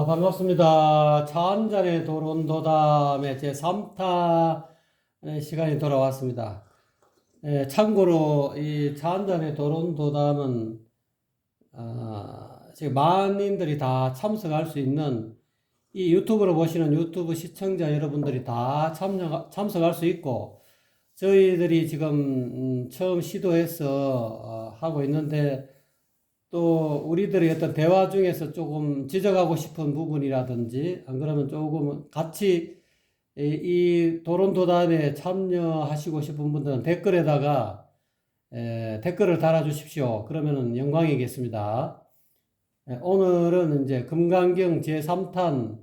반갑습니다. 차 한 잔의 도론도담의 제3탄 시간이 돌아왔습니다. 참고로 이 차 한 잔의 도론도담은 지금 많은들이 다 참석할 수 있는 이 유튜브로 보시는 유튜브 시청자 여러분들이 다 참석할 수 있고 저희들이 지금 처음 시도해서 하고 있는데 또 우리들의 어떤 대화 중에서 조금 지적하고 싶은 부분이라든지 안 그러면 조금 같이 이 도론도담에 참여하시고 싶은 분들은 댓글에다가 댓글을 달아주십시오. 그러면은 영광이겠습니다. 오늘은 이제 금강경 제3탄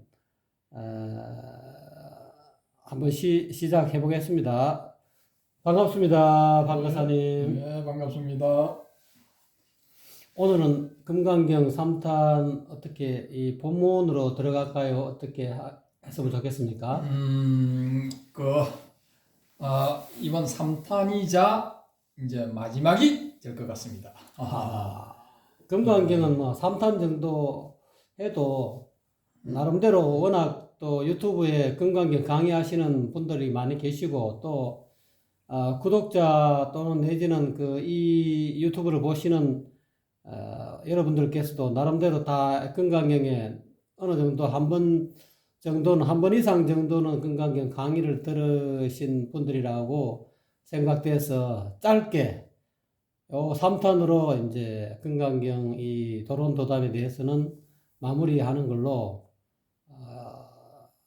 한번 시작해 보겠습니다. 반갑습니다, 방가사님. 네, 반갑습니다. 오늘은 금강경 3탄 어떻게 이 본문으로 들어갈까요? 어떻게 했으면 좋겠습니까? 이번 3탄이자 이제 마지막이 될 것 같습니다. 금강경은 뭐 3탄 정도 해도 나름대로 워낙 또 유튜브에 금강경 강의하시는 분들이 많이 계시고 또 구독자 또는 내지는 이 유튜브를 보시는 여러분들께서도 나름대로 다 금강경에 어느 정도 한 번 이상 정도는 금강경 강의를 들으신 분들이라고 생각돼서 짧게 요 3탄으로 이제 금강경 이 도론도담에 대해서는 마무리하는 걸로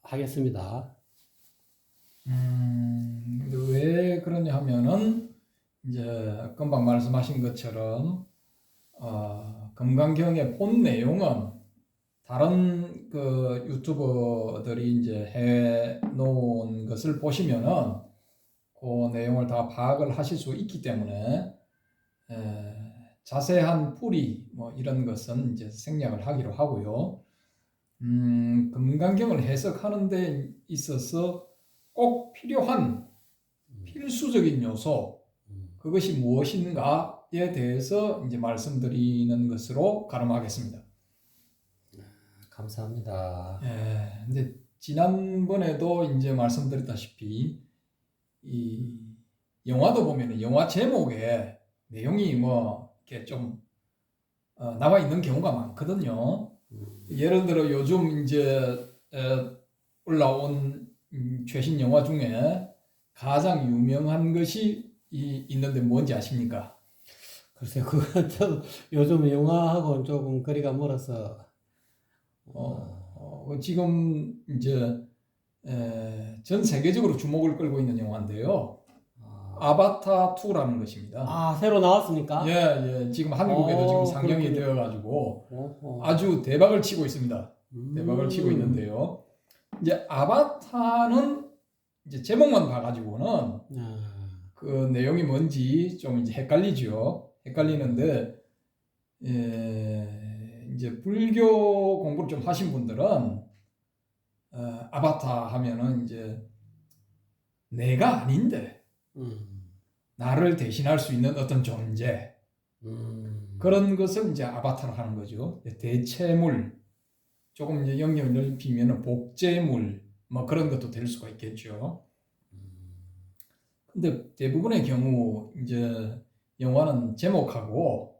하겠습니다. 왜 그러냐 하면은 이제 금방 말씀하신 것처럼 금강경의 본 내용은 다른 그 유튜버들이 이제 해 놓은 것을 보시면은 그 내용을 다 파악을 하실 수 있기 때문에 자세한 풀이 뭐 이런 것은 이제 생략을 하기로 하고요. 금강경을 해석하는 데 있어서 꼭 필요한 필수적인 요소 그것이 무엇인가에 대해서 이제 말씀드리는 것으로 가름하겠습니다. 감사합니다. 근데 지난번에도 이제 말씀드렸다시피 이 영화도 보면은 영화 제목에 내용이 뭐 이렇게 좀 나와 있는 경우가 많거든요. 예를 들어 요즘 이제 올라온 최신 영화 중에 가장 유명한 것이 있는데 뭔지 아십니까? 글쎄요, 그건 좀 요즘 영화하고는 조금 거리가 멀어서 지금 이제 전 세계적으로 주목을 끌고 있는 영화인데요. 아바타 2라는 것입니다. 새로 나왔습니까? 예. 지금 한국에도 지금 상영이 되어가지고 아주 대박을 치고 있습니다. 대박을 치고 있는데요. 이제 아바타는 이제 제목만 봐가지고는 그 내용이 뭔지 좀 이제 헷갈리죠. 헷갈리는데 이제 불교 공부를 좀 하신 분들은 아바타 하면은 이제 내가 아닌데 나를 대신할 수 있는 어떤 존재 그런 것을 이제 아바타로 하는 거죠. 대체물 조금 이제 영역을 넓히면 복제물 뭐 그런 것도 될 수가 있겠죠. 근데 대부분의 경우 이제 영화는 제목하고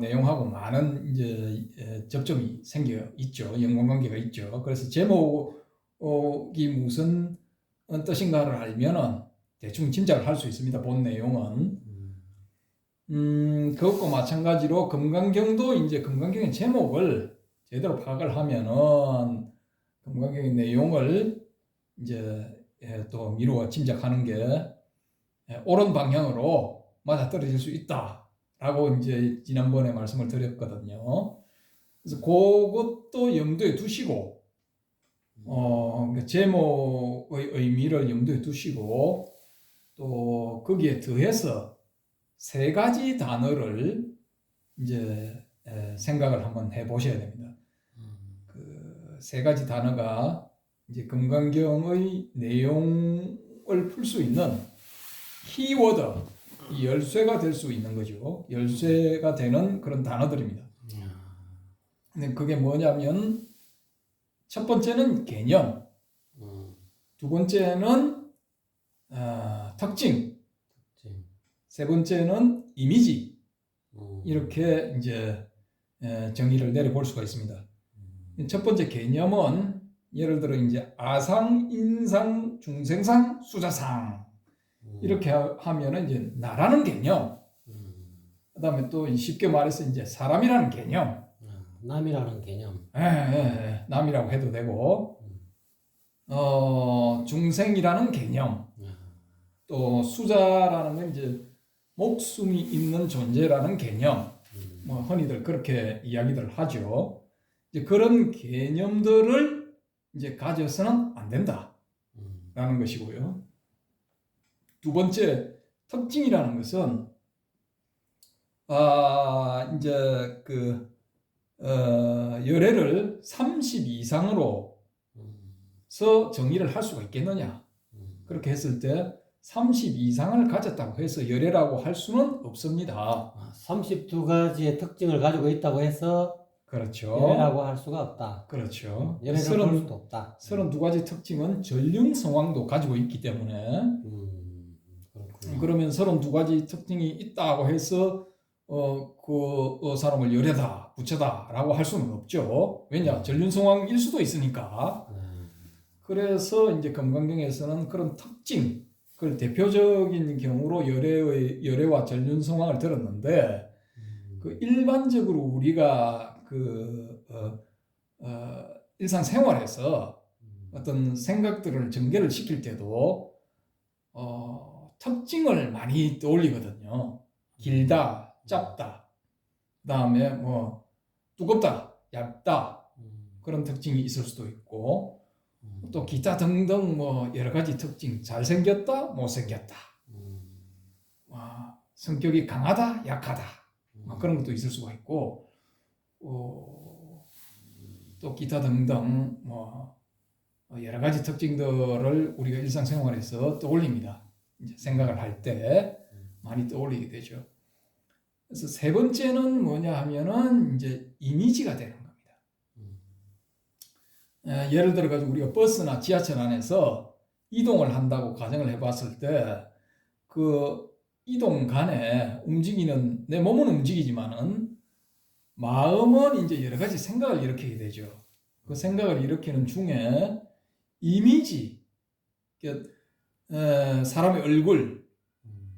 내용하고 많은 이제 접점이 생겨 있죠. 연관관계가 있죠. 그래서 제목이 무슨 뜻인가를 알면은 대충 짐작을 할 수 있습니다. 본 내용은. 그것과 마찬가지로 금강경도 이제 금강경의 제목을 제대로 파악을 하면은 금강경의 내용을 이제 또 미루어 짐작하는 게 옳은 방향으로 맞아떨어질 수 있다라고 이제 지난번에 말씀을 드렸거든요. 그래서 그것도 염두에 두시고 제목의 의미를 염두에 두시고 또 거기에 더해서 세 가지 단어를 이제 생각을 한번 해보셔야 됩니다. 그 세 가지 단어가 이제 금강경의 내용을 풀 수 있는 키워드, 이 열쇠가 될 수 있는 거죠. 열쇠가 되는 그런 단어들입니다. 근데 그게 뭐냐면 첫 번째는 개념, 두 번째는 특징, 그치. 세 번째는 이미지. 이렇게 이제 정의를 내려볼 수가 있습니다. 첫 번째 개념은 예를 들어 이제 아상, 인상, 중생상, 수자상 이렇게 하면은 이제 나라는 개념. 그다음에 또 쉽게 말해서 이제 사람이라는 개념. 남이라는 개념. 남이라고 해도 되고, 중생이라는 개념. 또 수자라는 건 이제 목숨이 있는 존재라는 개념. 뭐 흔히들 그렇게 이야기들 하죠. 이제 그런 개념들을 이제 가져서는 안 된다라는 것이고요. 두 번째 특징이라는 것은 이제 열애를 30 이상으로서 정의를 할 수가 있겠느냐? 그렇게 했을 때 30 이상을 가졌다고 해서 열애라고 할 수는 없습니다. 32가지의 특징을 가지고 있다고 해서 그렇죠. 열애라고 할 수가 없다. 그렇죠. 열애를 볼 수도 없다. 32가지 특징은 전륜성왕도 가지고 있기 때문에 그렇군요. 그러면 32가지 특징이 있다고 해서 그 사람을 열애다, 부처다라고 할 수는 없죠. 왜냐? 전륜성왕일 수도 있으니까. 그래서 이제 금강경에서는 그런 특징, 그걸 대표적인 경우로 열애와 전륜성왕을 들었는데, 그 일반적으로 우리가 일상생활에서 어떤 생각들을 전개를 시킬 때도 특징을 많이 떠올리거든요. 길다, 짧다, 그다음에 뭐 두껍다, 얇다 그런 특징이 있을 수도 있고 또 기타 등등 뭐 여러 가지 특징, 잘생겼다, 못생겼다, 성격이 강하다, 약하다 그런 것도 있을 수가 있고 또 기타 등등 뭐 여러 가지 특징들을 우리가 일상생활에서 떠올립니다. 이제 생각을 할 때 많이 떠올리게 되죠. 그래서 세 번째는 뭐냐 하면은 이제 이미지가 되는 겁니다. 예를 들어 가지고 우리가 버스나 지하철 안에서 이동을 한다고 가정을 해봤을 때 그 이동 간에 움직이는 내 몸은 움직이지만은 마음은 이제 여러 가지 생각을 일으키게 되죠. 그 생각을 일으키는 중에 이미지, 사람의 얼굴,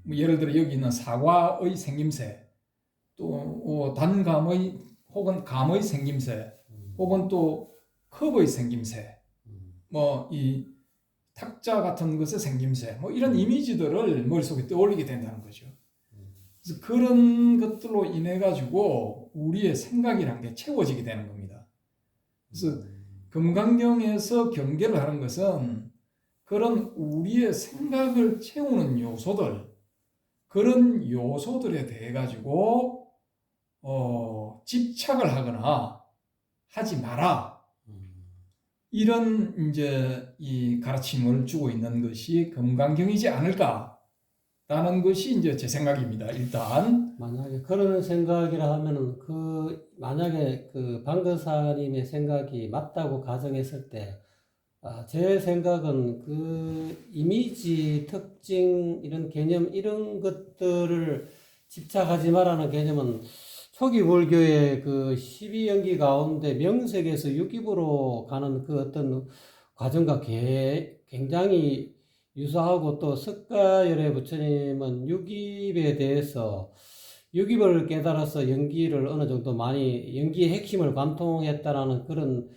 뭐 예를 들어 여기 있는 사과의 생김새, 또 단감의 혹은 감의 생김새, 혹은 또 컵의 생김새, 뭐 이 탁자 같은 것의 생김새, 뭐 이런 이미지들을 머릿속에 떠올리게 된다는 거죠. 그래서 그런 것들로 인해 가지고 우리의 생각이란 게 채워지게 되는 겁니다. 그래서 금강경에서 경계를 하는 것은 그런 우리의 생각을 채우는 요소들, 그런 요소들에 대해 가지고 집착을 하거나 하지 마라. 이런 이제 이 가르침을 주고 있는 것이 금강경이지 않을까라는 것이 이제 제 생각입니다. 일단 만약에 그런 생각이라 하면은 만약에 방거사님의 생각이 맞다고 가정했을 때, 제 생각은 이미지, 특징, 이런 개념, 이런 것들을 집착하지 말라는 개념은 초기 불교의 12연기 가운데 명색에서 육입으로 가는 그 어떤 과정과 굉장히 유사하고, 또 석가열의 부처님은 육입에 대해서 육입을 깨달아서 연기를 어느 정도 많이 연기의 핵심을 관통했다라는 그런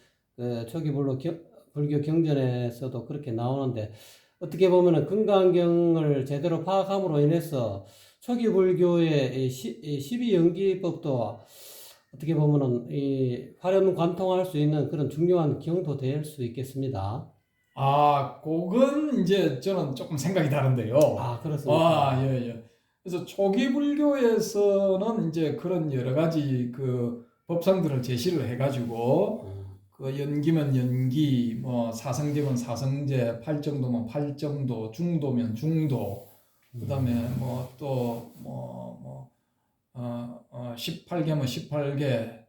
초기 불교 경전에서도 그렇게 나오는데, 어떻게 보면은 금강경을 제대로 파악함으로 인해서 초기 불교의 12연기법도 어떻게 보면은 활용 관통할 수 있는 그런 중요한 기용도 될 수 있겠습니다. 그건 이제 저는 조금 생각이 다른데요. 그렇습니까? 예. 그래서 초기 불교에서는 이제 그런 여러 가지 그 법상들을 제시를 해가지고 그 연기면 연기, 뭐 사성제면 사성제, 팔정도면 팔정도, 중도면 중도, 그다음에 뭐 또 18개면 18개,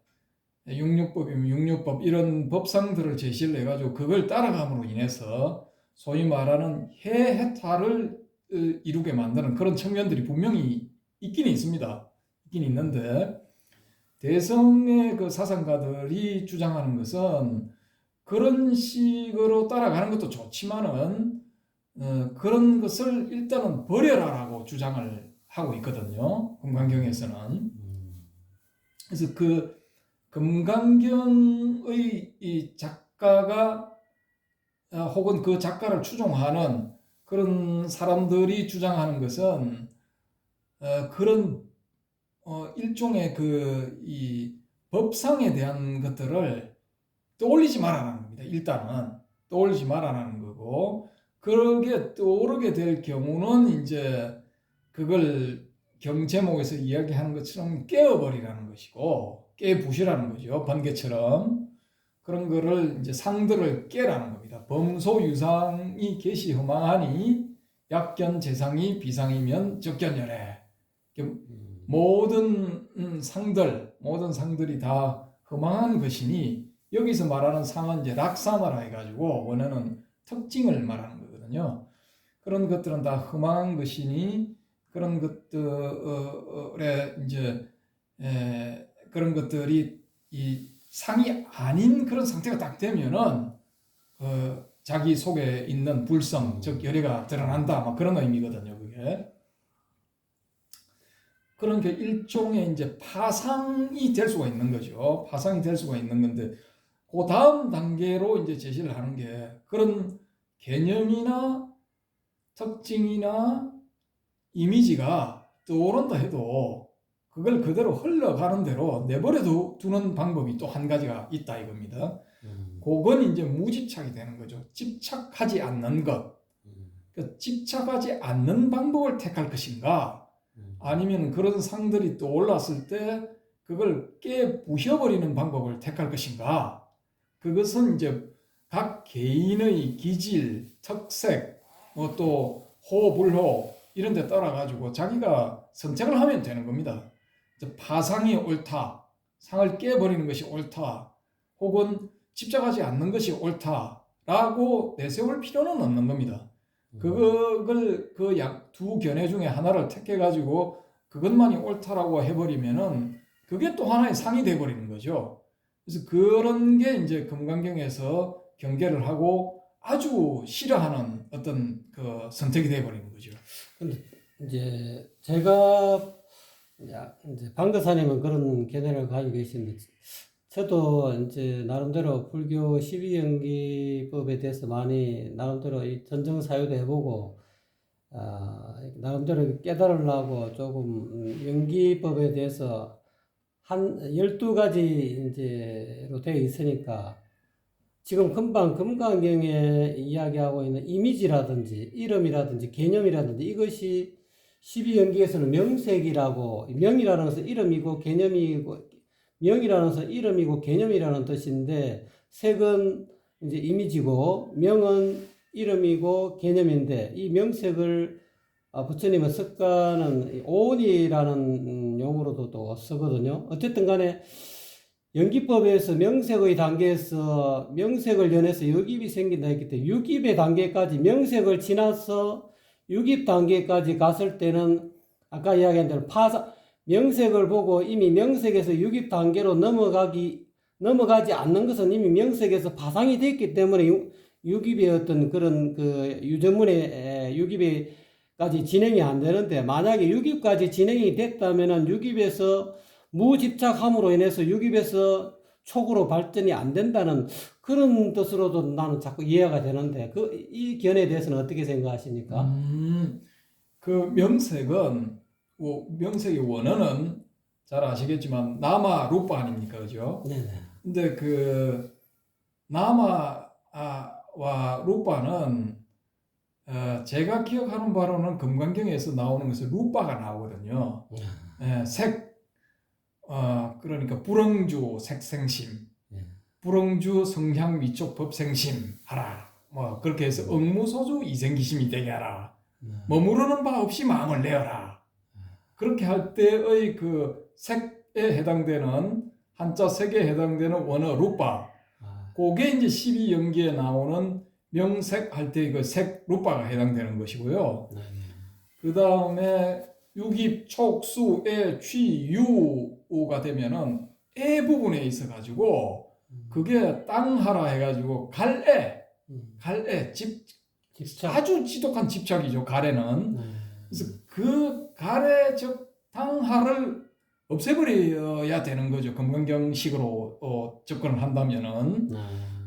육류법이면 육류법 이런 법상들을 제시를 해가지고 그걸 따라감으로 인해서 소위 말하는 해탈을 이루게 만드는 그런 측면들이 분명히 있긴 있습니다. 있긴 있는데 대성의 그 사상가들이 주장하는 것은 그런 식으로 따라가는 것도 좋지만은 그런 것을 일단은 버려라라고 주장을 하고 있거든요. 금강경에서는. 그래서 그 금강경의 이 작가가 혹은 그 작가를 추종하는 그런 사람들이 주장하는 것은 그런 일종의 그 이 법상에 대한 것들을 떠올리지 말아라는 겁니다. 일단은 떠올리지 말아라는 거고 그러게 떠오르게 될 경우는 이제 그걸 경제목에서 이야기하는 것처럼 깨어버리라는 것이고 깨부시라는 거죠. 번개처럼 그런 거를 이제 상들을 깨라는 겁니다. 범소유상이 계시 허망하니 약견 재상이 비상이면 적견여래. 모든 상들이 다 허망한 것이니 여기서 말하는 상은 이제 락사마라 해가지고 원하는 특징을 말하는 거거든요. 그런 것들은 다 허망한 것이니 그런 것들에 이제 그런 것들이 이 상이 아닌 그런 상태가 딱 되면은 자기 속에 있는 불성, 즉 열애가 드러난다, 막 그런 의미거든요. 그게. 그런 게 일종의 이제 파상이 될 수가 있는 거죠. 파상이 될 수가 있는 건데, 그 다음 단계로 이제 제시를 하는 게 그런 개념이나 특징이나 이미지가 떠오른다 해도 그걸 그대로 흘러가는 대로 내버려 두는 방법이 또 한 가지가 있다 이겁니다. 그건 이제 무집착이 되는 거죠. 집착하지 않는 것. 그러니까 집착하지 않는 방법을 택할 것인가? 아니면 그런 상들이 또 올랐을 때 그걸 깨부셔버리는 방법을 택할 것인가? 그것은 이제 각 개인의 기질, 특색, 뭐 또 호불호 이런 데 따라 가지고 자기가 선택을 하면 되는 겁니다. 파상이 옳다, 상을 깨버리는 것이 옳다, 혹은 집착하지 않는 것이 옳다라고 내세울 필요는 없는 겁니다. 그걸 그 두 견해 중에 하나를 택해 가지고 그것만이 옳다라고 해버리면은 그게 또 하나의 상이 돼버리는 거죠. 그래서 그런 게 이제 금강경에서 경계를 하고 아주 싫어하는 어떤 그 선택이 돼버리는 거죠. 근데 이제 제가 이제 방거사님은 그런 견해를 가지고 계신데 저도 이제 나름대로 불교 12연기법에 대해서 많이 나름대로 이 전정 사유도 해보고 나름대로 깨달으려고 조금 연기법에 대해서 한 12가지 이제로 되어 있으니까 지금 금방 금강경에 이야기하고 있는 이미지라든지 이름이라든지 개념이라든지 이것이 12연기에서는 명색이라고 명이라는 것은 이름이고 개념이고 명이라는 것은 이름이고 개념이라는 뜻인데 색은 이제 이미지고 명은 이름이고 개념인데 이 명색을 부처님은 석가는 오온이라는 용어로도 또 쓰거든요. 어쨌든 간에 연기법에서 명색의 단계에서 명색을 연해서 육입이 생긴다 했기 때문에 육입의 단계까지 명색을 지나서 육입 단계까지 갔을 때는 아까 이야기한 대로 명색을 보고 이미 명색에서 육입 단계로 넘어가지 않는 것은 이미 명색에서 파상이 됐기 때문에 육입의 어떤 그런 그 유전문의 육입까지 진행이 안 되는데 만약에 육입까지 진행이 됐다면은 육입에서 무집착함으로 인해서 육입에서 촉으로 발전이 안 된다는 그런 뜻으로도 나는 자꾸 이해가 되는데 이 견해에 대해서는 어떻게 생각하십니까? 그 명색은 명색의 원어는 잘 아시겠지만 나마 루파 아닙니까, 그죠? 네네. 근데 그 나마와 루파는 제가 기억하는 바로는 금강경에서 나오는 것은 루파가 나오거든요. 색, 그러니까 불응주 색생심, 불응주 성향 미촉 법생심 하라. 뭐 그렇게 해서 응무소주 이생기심이 되게 하라. 머무르는 바 없이 마음을 내어라. 그렇게 할 때의 그 색에 해당되는 한자 3개에 해당되는 원어 루파. 그게 이제 12연기에 나오는 명색 할 때 그 색 루파가 해당되는 것이고요. 그 다음에 유깁, 촉, 수, 에, 취, 유가 되면은 에 부분에 있어 가지고 그게 땅하라 해가지고 갈에 집착. 아주 지독한 집착이죠. 갈에는. 그래서 그 갈의 즉 땅하를 없애버려야 되는 거죠. 금강경식으로 접근을 한다면은.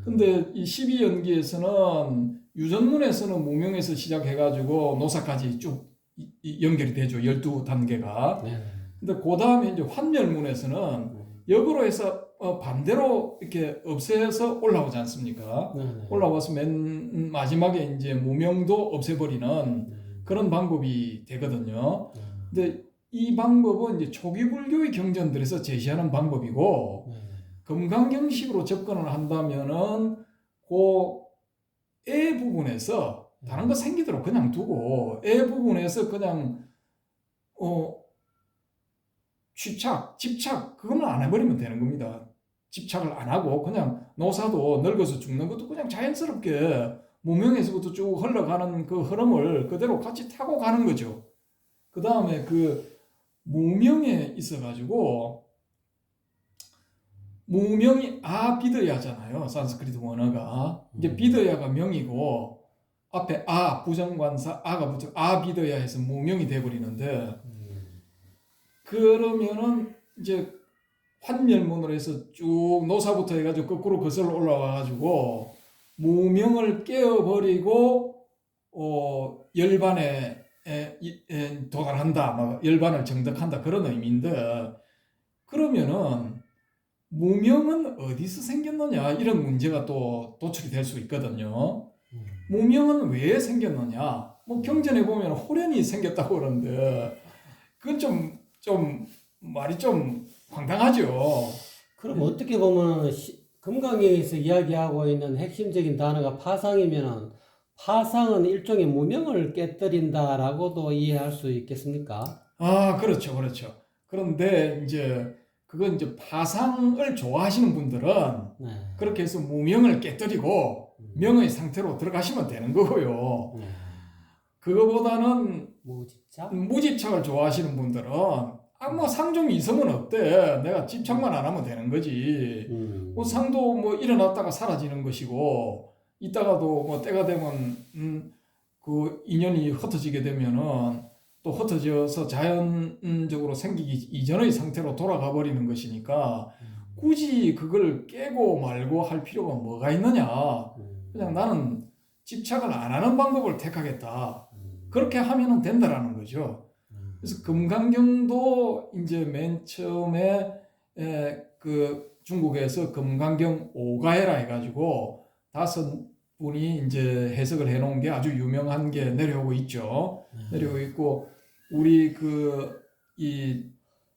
근데 이 12연기에서는 유전문에서는 무명에서 시작해가지고 노사까지 쭉 연결이 되죠. 12단계가. 근데 그 다음에 이제 환멸문에서는 역으로 해서 반대로 이렇게 없애서 올라오지 않습니까? 올라와서 맨 마지막에 이제 무명도 없애버리는 그런 방법이 되거든요. 근데 이 방법은 이제 초기 불교의 경전들에서 제시하는 방법이고, 금강경식으로 접근을 한다면은 그 애 부분에서 다른 거 생기도록 그냥 두고 애 부분에서 그냥 취착, 집착 그거는 안 해버리면 되는 겁니다. 집착을 안 하고 그냥 노사도 늙어서 죽는 것도 그냥 자연스럽게 무명에서부터 쭉 흘러가는 그 흐름을 그대로 같이 타고 가는 거죠. 그 다음에 그 무명에 있어가지고 무명이 아비드야잖아요. 산스크리트 원어가. 이제 비드야가 명이고 앞에 아 부정관사 아가 붙어 아비드야 해서 무명이 돼버리는데 그러면은 이제 환멸문으로 해서 쭉 노사부터 해가지고 거꾸로 거슬러 올라와가지고 무명을 깨어버리고 열반에 도달한다, 막 열반을 정득한다 그런 의미인데 그러면은 무명은 어디서 생겼느냐 이런 문제가 또 도출이 될 수 있거든요. 무명은 왜 생겼느냐? 뭐 경전에 보면 호련이 생겼다고 그러는데 그건 좀 말이 좀 황당하죠. 그럼 어떻게 보면 금강경에서 이야기하고 있는 핵심적인 단어가 파상이면은 파상은 일종의 무명을 깨뜨린다라고도 이해할 수 있겠습니까? 아, 그렇죠, 그렇죠. 그런데 이제 그건 이제 파상을 좋아하시는 분들은 그렇게 해서 무명을 깨뜨리고 명의 상태로 들어가시면 되는 거고요. 그거보다는 무집착을 좋아하시는 분들은 뭐 상종 이성은 어때? 내가 집착만 안 하면 되는 거지. 뭐 상도 뭐 일어났다가 사라지는 것이고 이따가도 뭐 때가 되면 그 인연이 흩어지게 되면은 또 흩어져서 자연적으로 생기기 이전의 상태로 돌아가 버리는 것이니까 굳이 그걸 깨고 말고 할 필요가 뭐가 있느냐. 그냥 나는 집착을 안 하는 방법을 택하겠다. 그렇게 하면은 된다라는 거죠. 그래서 금강경도 이제 맨 처음에 그 중국에서 금강경 오가해라 해가지고 5분이 이제 해석을 해놓은 게 아주 유명한 게 내려오고 있죠. 내려오고 있고 우리 이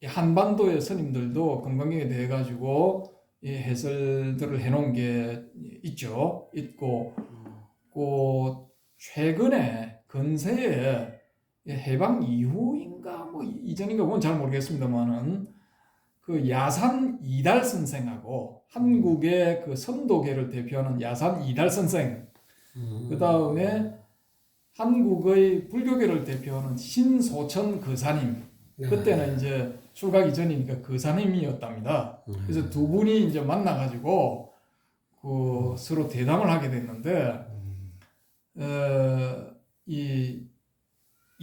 한반도의 스님들도 금강경에 대해 가지고 이 해설들을 해놓은 게 있고 그 최근에 근세에 해방 이후인가 뭐 이전인가 그건 잘 모르겠습니다만은 그 야산 이달 선생하고 한국의 그 선도계를 대표하는 야산 이달 선생 그 다음에 한국의 불교계를 대표하는 신소천 거사님 그때는 이제 출가기 전이니까 거사님이었답니다. 그래서 두 분이 이제 만나가지고 그 서로 대담을 하게 됐는데 이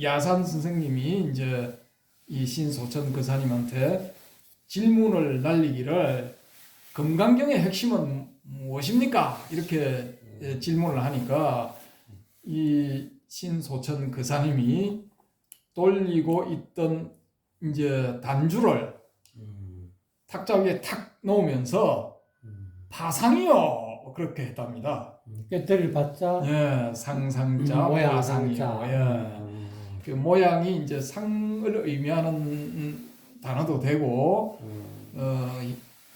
야산 선생님이 이제 이 신소천 거사님한테 질문을 날리기를 금강경의 핵심은 무엇입니까? 이렇게 질문을 하니까 이 신소천 거사님이 돌리고 있던 이제 단주를 탁자 위에 탁 놓으면서 파상이요 그렇게 했답니다. 깨뜨릴 받자. 예, 상상자, 파상이요. 예. 그 모양이 이제 상을 의미하는 단어도 되고,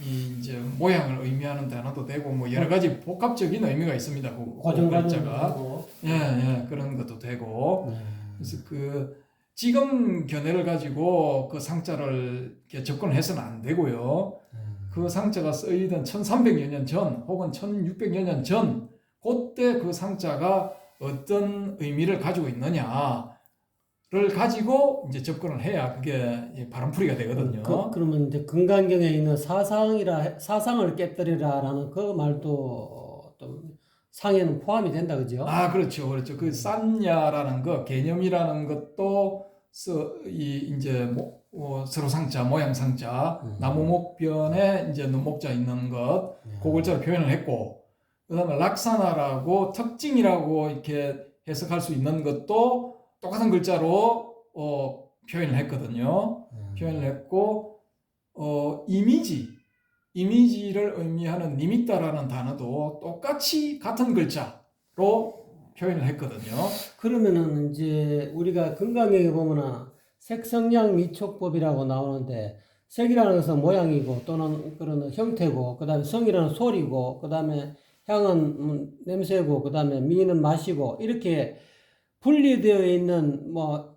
이제 모양을 의미하는 단어도 되고, 뭐 여러 가지 복합적인 의미가 있습니다. 고정관자가. 예, 그런 것도 되고. 그래서 지금 견해를 가지고 그 상자를 이렇게 접근해서는 안 되고요. 그 상자가 쓰이던 1300여 년 전 혹은 1600여 년 전 그때 그 상자가 어떤 의미를 가지고 있느냐를 가지고 이제 접근을 해야 그게 바람풀이가 되거든요. 그러면 이제 금강경에 있는 사상을 깨뜨리라라는 그 말도 또 상에는 포함이 된다, 그죠? 아, 그렇죠, 그렇죠. 그 산야라는 거 개념이라는 것도 이제 서로 상자, 모양 상자, 나무 목변에 이제 눈목자 있는 것, 그 글자로 표현을 했고, 그다음에 락사나라고 특징이라고 이렇게 해석할 수 있는 것도 똑같은 글자로 표현을 했거든요. 표현을 했고, 이미지를 의미하는 니미따라는 단어도 똑같이 같은 글자로 표현을 했거든요. 그러면은 이제 우리가 금강경에 보면은 색성량 미촉법이라고 나오는데 색이라는 것은 모양이고 또는 그런 형태고 그다음에 성이라는 소리고 그다음에 향은 냄새고 그다음에 미는 맛이고 이렇게 분리되어 있는 뭐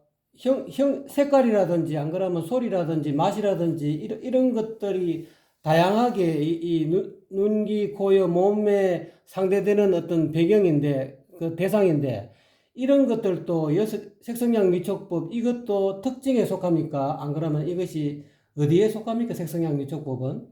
색깔이라든지 안 그러면 소리라든지 맛이라든지 이런 것들이 다양하게 눈, 귀, 코여, 몸에 상대되는 어떤 배경인데 그 대상인데 이런 것들도 색성량 미촉법 이것도 특징에 속합니까? 안 그러면 이것이 어디에 속합니까? 색성량 미촉법은?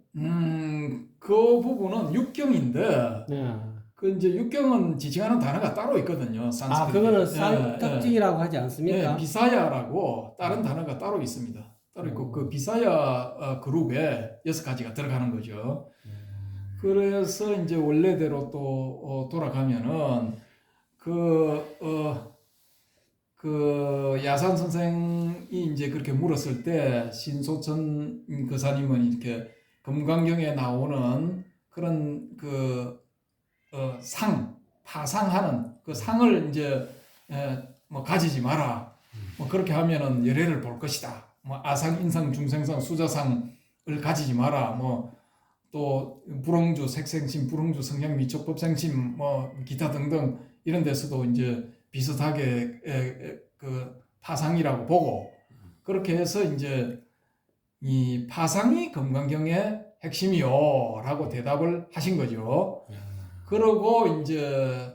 그 부분은 육경인데 네. 그 이제 육경은 지칭하는 단어가 따로 있거든요. 산스크리트. 그거는 예, 특징이라고 하지 않습니까? 예, 비사야라고 다른 단어가 따로 있습니다. 따로 있고 그 비사야 그룹에 6가지가 들어가는 거죠. 그래서 이제 원래대로 또 돌아가면은 그 야산 선생이 이제 그렇게 물었을 때 신소천 거사님은 이렇게 금강경에 나오는 그런 파상하는 그 상을 이제 뭐 가지지 마라. 뭐 그렇게 하면은 열애를 볼 것이다. 뭐 아상, 인상, 중생상, 수자상을 가지지 마라. 뭐 또 불홍주, 색생심, 불홍주, 성향, 미촉법생심, 뭐 기타 등등 이런 데서도 이제 비슷하게 그 파상이라고 보고 그렇게 해서 이제 이 파상이 금강경의 핵심이요라고 대답을 하신 거죠. 그러고 이제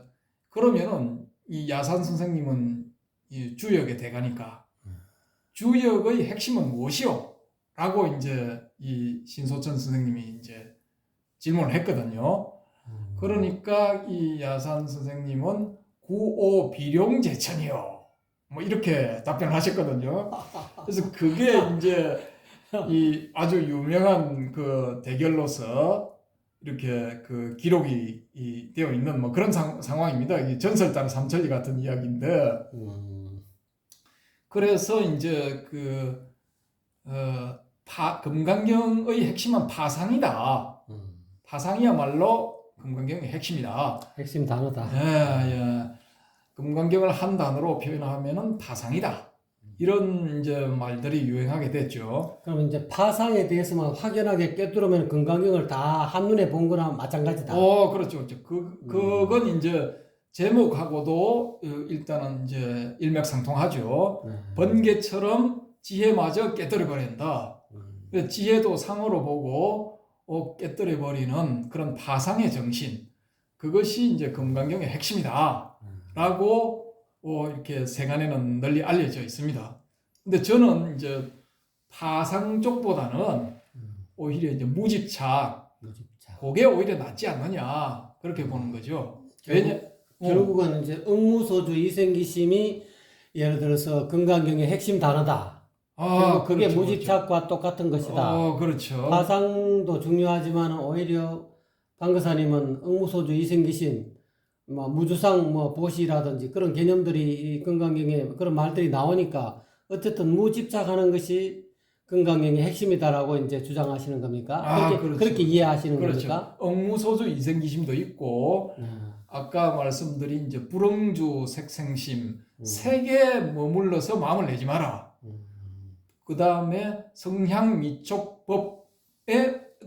그러면은 이 야산 선생님은 이 주역의 대가니까 주역의 핵심은 무엇이요? 라고 이제 이 신소천 선생님이 이제 질문을 했거든요. 그러니까 이 야산 선생님은 구오 비룡제천이요. 뭐 이렇게 답변을 하셨거든요. 그래서 그게 이제 이 아주 유명한 그 대결로서 이렇게 그 기록이 되어 있는 뭐 그런 상황입니다. 이 전설따라 삼천리 같은 이야기인데 그래서 이제 금강경의 핵심은 파상이다. 파상이야말로 금강경의 핵심이다. 핵심 단어다. 예. 금강경을 한 단어로 표현하면은 파상이다. 이런 이제 말들이 유행하게 됐죠. 그럼 이제 파상에 대해서만 확연하게 꿰뚫으면 금강경을 다 한눈에 본 거나 마찬가지다. 그렇죠, 그렇죠. 그건 이제 제목하고도 일단은 이제 일맥상통하죠. 번개처럼 지혜마저 깨뜨려 버린다. 지혜도 상으로 보고 깨뜨려 버리는 그런 파상의 정신. 그것이 이제 금강경의 핵심이다라고 이렇게 세간에는 널리 알려져 있습니다. 근데 저는 이제 파상 쪽보다는 오히려 이제 무집착, 그게 오히려 낫지 않느냐 그렇게 보는 거죠. 결국은 이제 응무소주 이생기심이 예를 들어서 금강경의 핵심 단어다. 그리고 그게 그렇죠, 무집착과 그렇죠. 똑같은 것이다. 그렇죠. 파상도 중요하지만 오히려 강거사님은 응무소주 이생기심, 뭐 무주상, 뭐 보시라든지 그런 개념들이 이 금강경에 그런 말들이 나오니까 어쨌든 무집착하는 것이 금강경의 핵심이다라고 이제 주장하시는 겁니까? 그렇죠. 그렇게 이해하시는 그렇죠. 겁니까? 응무소주 이생기심도 있고 아까 말씀드린 이제 불응주 색생심 색에 머물러서 마음을 내지 마라. 그 다음에 성향 미촉법에도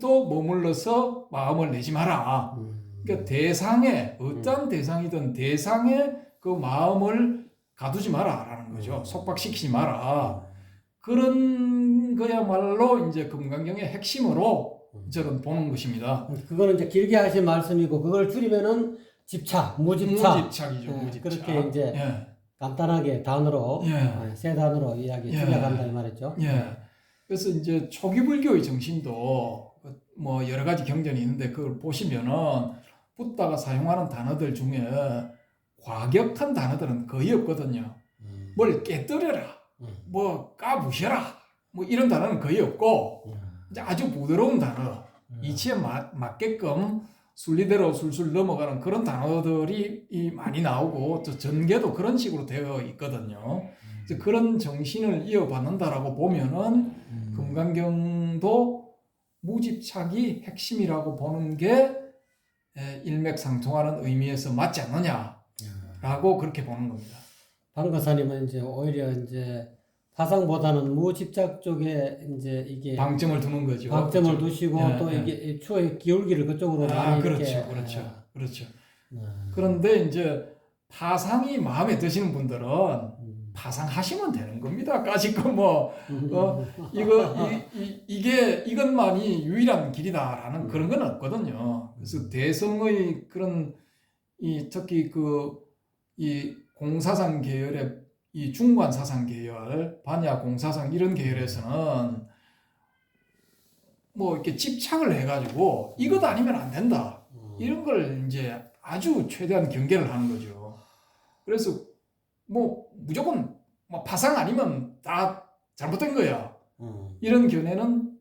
머물러서 마음을 내지 마라. 그러니까 대상에 어떤 대상이든 대상에 그 마음을 가두지 마라라는 거죠. 속박시키지 마라. 그런 거야말로 이제 금강경의 핵심으로 저는 보는 것입니다. 그거는 이제 길게 하신 말씀이고 그걸 줄이면은 집착, 무집착. 무집착이죠. 예, 무집착. 그렇게 이제 예. 간단하게 단어로 예. 세 단어로 이야기 예. 줄여간다 이 말이죠. 예. 그래서 이제 초기 불교의 정신도 뭐 여러 가지 경전이 있는데 그걸 보시면은 붓다가 사용하는 단어들 중에 과격한 단어들은 거의 없거든요. 뭘 깨뜨려라, 뭐 까부셔라, 뭐 이런 단어는 거의 없고 이제 아주 부드러운 단어, 이치에 맞게끔 순리대로 술술 넘어가는 그런 단어들이 많이 나오고 또 전개도 그런 식으로 되어 있거든요. 그래서 그런 정신을 이어받는다라고 보면은 금강경도 무집착이 핵심이라고 보는 게 일맥상통하는 의미에서 맞지 않느냐라고 그렇게 보는 겁니다. 방 거사님은 이제 오히려 이제 파상보다는 무집착 쪽에 이제 이게 방점을 두는 거죠. 방점을 그렇죠. 두시고 예, 또 예. 이게 추의 기울기를 그쪽으로 많이 그렇죠, 이렇게 그렇죠. 그런데 이제 파상이 마음에 드시는 분들은 파상하시면 되는 겁니다. 까짓거 뭐 이것만이 유일한 길이다라는 그런 건 없거든요. 그래서 대성의 그런 특히 이 공사상 계열의 이 중관 사상 계열, 반야 공사상 이런 계열에서는 뭐 이렇게 집착을 해가지고 이것 아니면 안 된다 이런 걸 이제 아주 최대한 경계를 하는 거죠. 그래서 뭐 무조건 뭐 파상 아니면 다 잘못된 거야 이런 견해는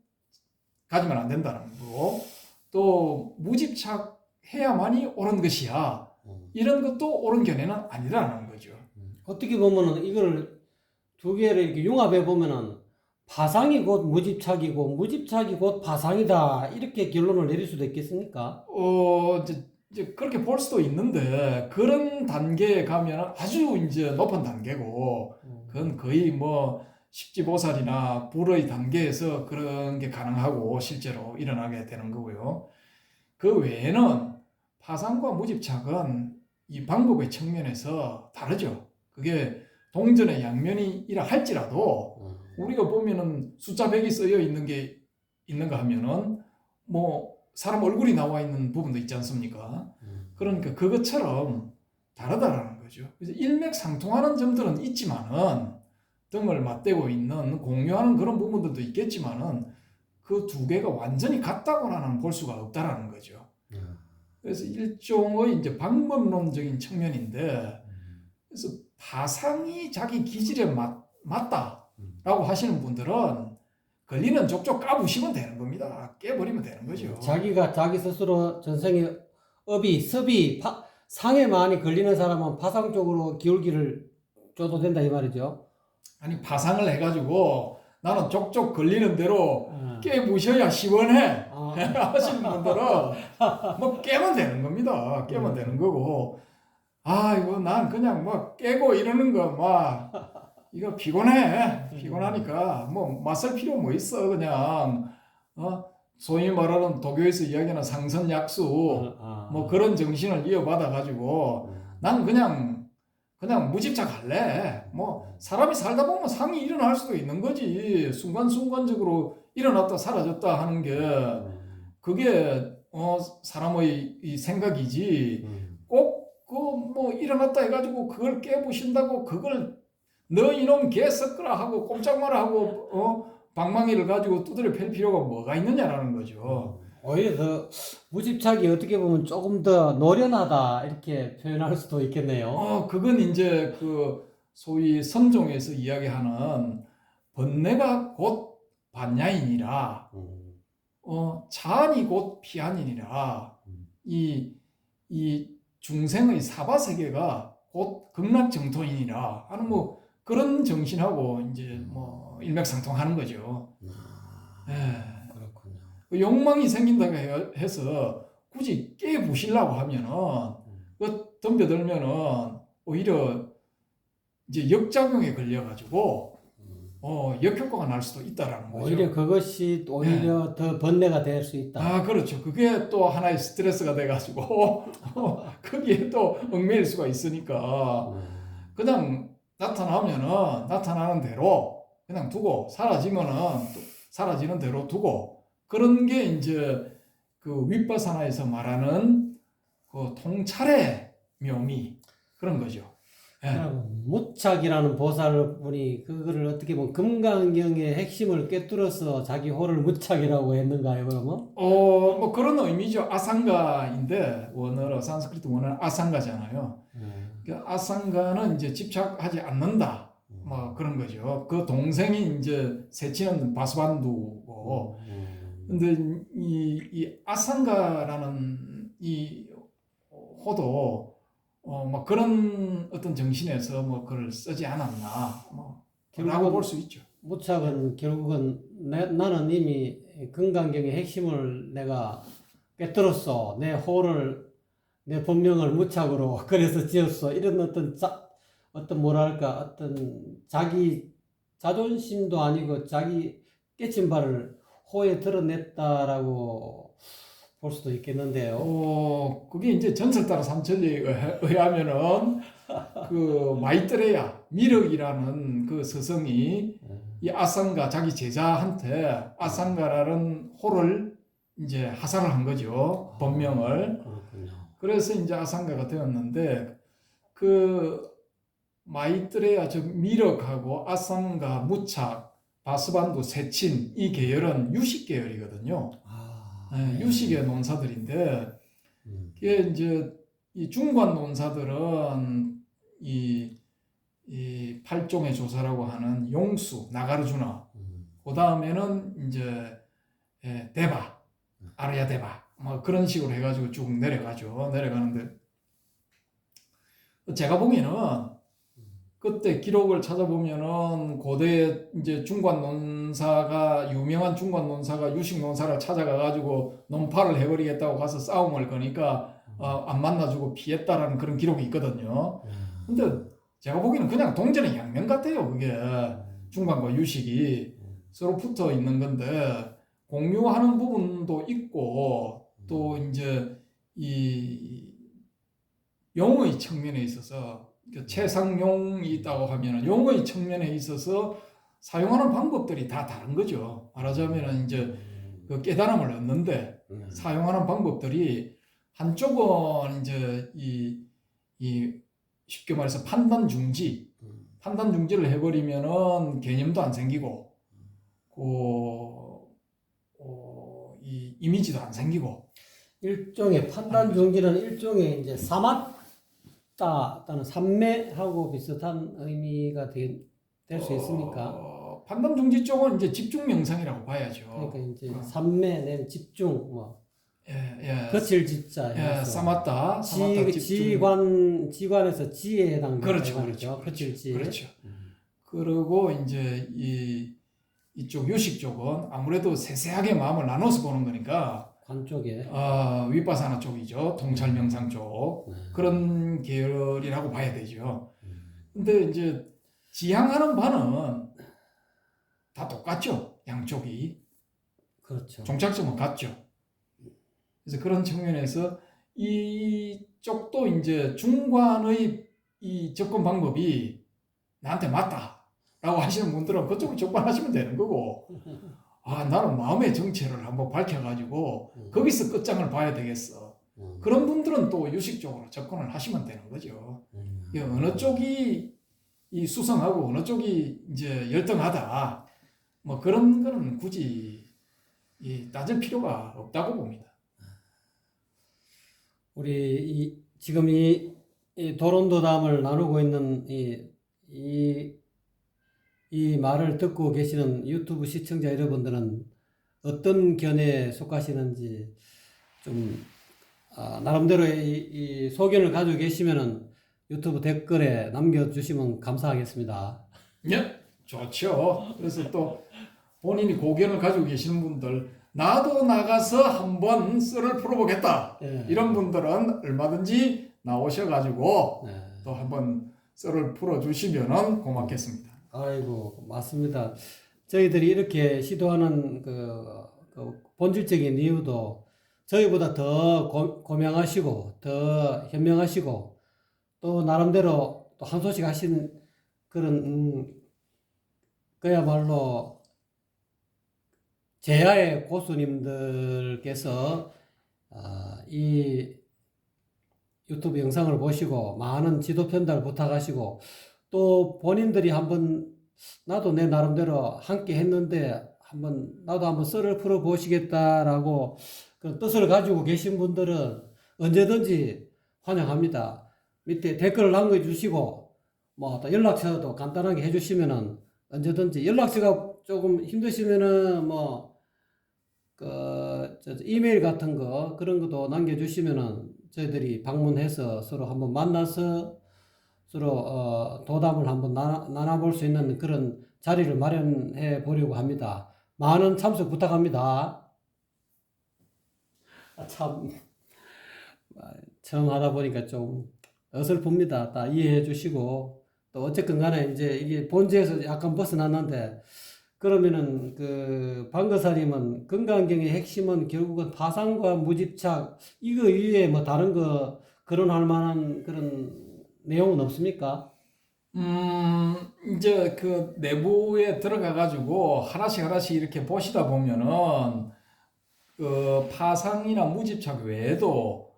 가지면 안 된다는 거고 또 무집착해야만이 옳은 것이야 이런 것도 옳은 견해는 아니라는 거죠. 어떻게 보면은 이걸 두 개를 이렇게 융합해 보면은 파상이 곧 무집착이고 무집착이 곧 파상이다 이렇게 결론을 내릴 수도 있겠습니까? 이제 그렇게 볼 수도 있는데 그런 단계에 가면 아주 이제 높은 단계고 그건 거의 뭐 십지보살이나 불의 단계에서 그런 게 가능하고 실제로 일어나게 되는 거고요. 그 외에는 파상과 무집착은 이 방법의 측면에서 다르죠. 그게 동전의 양면이라 할지라도 우리가 보면은 숫자 100이 쓰여 있는 게 있는가 하면은 뭐 사람 얼굴이 나와 있는 부분도 있지 않습니까? 그러니까 그것처럼 다르다라는 거죠. 그래서 일맥상통하는 점들은 있지만은 등을 맞대고 있는 공유하는 그런 부분들도 있겠지만은 그 두 개가 완전히 같다고는 볼 수가 없다라는 거죠. 그래서 일종의 이제 방법론적인 측면인데 그래서 파상이 자기 기질에 맞다라고 하시는 분들은 걸리는 족족 까부시면 되는 겁니다. 깨버리면 되는 거죠. 자기가 자기 스스로 전생에 섭이 상에 많이 걸리는 사람은 파상 쪽으로 기울기를 줘도 된다 이 말이죠. 아니 파상을 해가지고 나는 족족 걸리는 대로 깨부셔야 시원해 하시는 분들은 뭐 깨면 되는 겁니다. 깨면 되는 거고 이거 난 그냥 뭐 깨고 이러는 거 막 이거 피곤하니까 뭐 맞설 필요 뭐 있어 그냥 소위 말하는 도교에서 이야기하는 상선약수 뭐 그런 정신을 이어받아 가지고 난 그냥 무집착할래. 뭐 사람이 살다 보면 상이 일어날 수도 있는 거지. 순간순간적으로 일어났다 사라졌다 하는 게 그게 사람의 이 생각이지. 꼭 그 뭐 일어났다 해가지고 그걸 깨부신다고 그걸 너 이놈 개 썩거라 하고 꼼짝 마라 하고 방망이를 가지고 두드려 팰 필요가 뭐가 있느냐라는 거죠. 오히려 더 무집착이 어떻게 보면 조금 더 노련하다 이렇게 표현할 수도 있겠네요. 그건 이제 그 소위 선종에서 이야기하는 번뇌가 곧 반야이니라 자안이 곧 피안이니라 이 중생의 사바세계가 곧 극락정토이니라 하는 뭐 그런 정신하고 이제 뭐 일맥상통하는 거죠. 그렇군요. 욕망이 생긴다고 해서 굳이 깨부시려고 하면은 그 덤벼들면은 오히려 이제 역작용에 걸려가지고 역효과가 날 수도 있다라는 거죠. 오히려 그것이 오히려 더 번뇌가 될 수 있다. 그렇죠. 그게 또 하나의 스트레스가 돼가지고 거기에 또 얽매일 수가 있으니까 그냥 나타나면은 나타나는 대로 그냥 두고 사라지면은 또 사라지는 대로 두고 그런 게 이제 그 윗바사나에서 말하는 그 통찰의 묘미 그런 거죠. 예. 그럼 무착이라는 보살분이 그거를 어떻게 보면 금강경의 핵심을 꿰뚫어서 자기 호를 무착이라고 했는가요, 그러면? 뭐 그런 의미죠. 아상가인데 원어로 산스크리트 원어는 아상가잖아요. 그 아상가는 이제 집착하지 않는다. 뭐 그런 거죠. 그 동생이 이제 세치는 바스반두고. 근데 이 아상가라는 이 호도 뭐 그런 어떤 정신에서 뭐 그걸 쓰지 않았나 뭐 라고 볼 수 있죠. 무착은 결국은 나는 이미 금강경의 핵심을 내가 꿰뚫었어. 내 호를, 내 본명을 무착으로 그래서 지었어. 이런 어떤 뭐랄까, 어떤 자기 자존심도 아니고 자기 깨친 바를 호에 드러냈다라고 볼 수도 있겠는데요. 그게 이제 전설 따라 삼천리에 의하면은 그 마이트레야 미륵이라는 그 스승이 이 아상가 자기 제자한테 아상가라는 호를 이제 하사를 한 거죠. 본명을. 그렇군요. 그래서 이제 아상가가 되었는데 그 마이트레야 즉 미륵하고 아상가 무착 바스반두 세친 이 계열은 유식 계열이거든요. 유식의 논사들인데 이게 이제 이 중관 논사들은 이 팔종의 조사라고 하는 용수 나가르주나 그 다음에는 이제 대바 아르야 대바 뭐 그런 식으로 해가지고 쭉 내려가는데 제가 보기에는 그때 기록을 찾아보면은 고대 이제 중관 논사가 유명한 중관 논사가 유식 논사를 찾아가 가지고 논파를 해버리겠다고 가서 싸움을 거니까 안 만나주고 피했다라는 그런 기록이 있거든요. 근데 제가 보기에는 그냥 동전의 양면 같아요. 그게 중관과 유식이 서로 붙어 있는 건데 공유하는 부분도 있고 또 이제 이 용의 측면에 있어서 최상용이 있다고 하면 용의 측면에 있어서 사용하는 방법들이 다 다른 거죠. 말하자면 이제 그 깨달음을 얻는데 사용하는 방법들이 한쪽은 이제 이 쉽게 말해서 판단 중지를 해버리면은 개념도 안 생기고 이 이미지도 안 생기고 일종의 판단 중지는 일종의 이제 사맞다는 삼매하고 비슷한 의미가 될 수 있습니까? 판단 중지 쪽은 이제 집중 명상이라고 봐야죠. 그러니까 이제 삼매 내는 집중 뭐 예. 거칠 지자 예, 사맞다 지관에서 지에 해당되는 그렇죠. 거칠지. 그렇죠. 그리고 이제 이쪽 유식 쪽은 아무래도 세세하게 마음을 나눠서 보는 거니까 관 쪽에 윗바사나 쪽이죠. 통찰 명상 쪽 그런 계열이라고 봐야 되죠. 근데 이제 지향하는 바는 다 똑같죠. 양쪽이. 그렇죠. 종착점은 같죠. 그래서 그런 측면에서 이쪽도 이제 중관의 이 접근 방법이 나한테 맞다라고 하시는 분들은 그쪽을 접근하시면 되는 거고, 나는 마음의 정체를 한번 밝혀가지고 거기서 끝장을 봐야 되겠어. 그런 분들은 또 유식적으로 접근을 하시면 되는 거죠. 어느 쪽이 이 수성하고 어느 쪽이 이제 열등하다, 뭐 그런 거는 굳이 따질 필요가 없다고 봅니다. 우리 지금 이 도론도담을 나누고 있는 이 말을 듣고 계시는 유튜브 시청자 여러분들은 어떤 견해에 속하시는지 좀 나름대로 이 소견을 가지고 계시면은 유튜브 댓글에 남겨주시면 감사하겠습니다. 예, 좋죠. 그래서 또 본인이 고견을 가지고 계시는 분들, 나도 나가서 한번 썰을 풀어보겠다. 이런 분들은 얼마든지 나오셔가지고 또 한번 썰을 풀어주시면 고맙겠습니다. 아이고, 맞습니다. 저희들이 이렇게 시도하는 그 본질적인 이유도 저희보다 더 고명하시고 더 현명하시고 또 나름대로 또 한 소식 하신 그런 그야말로 제야의 고수님들께서 이 유튜브 영상을 보시고 많은 지도 편달 부탁하시고 또 본인들이 한번 나도 내 나름대로 함께 했는데 나도 한번 썰을 풀어 보시겠다라고 그런 뜻을 가지고 계신 분들은 언제든지 환영합니다. 밑에 댓글을 남겨 주시고 뭐 또 연락처도 간단하게 해 주시면은 언제든지 연락처가 조금 힘드시면은 이메일 같은 거 그런 것도 남겨 주시면은 저희들이 방문해서 서로 한번 만나서 서로 도담을 한번 나눠볼 수 있는 그런 자리를 마련해 보려고 합니다. 많은 참석 부탁합니다. 참 처음 하다 보니까 좀 어설픕니다. 다 이해해 주시고 또 어쨌든 간에 이제 이게 본질에서 약간 벗어났는데 그러면은 방거사님은 건강경의 핵심은 결국은 파상과 무집착 이거 이외에 뭐 다른 거 거론할 만한 그런 내용은 없습니까? 이제 그 내부에 들어가 가지고 하나씩 이렇게 보시다 보면은 그 파상이나 무집착 외에도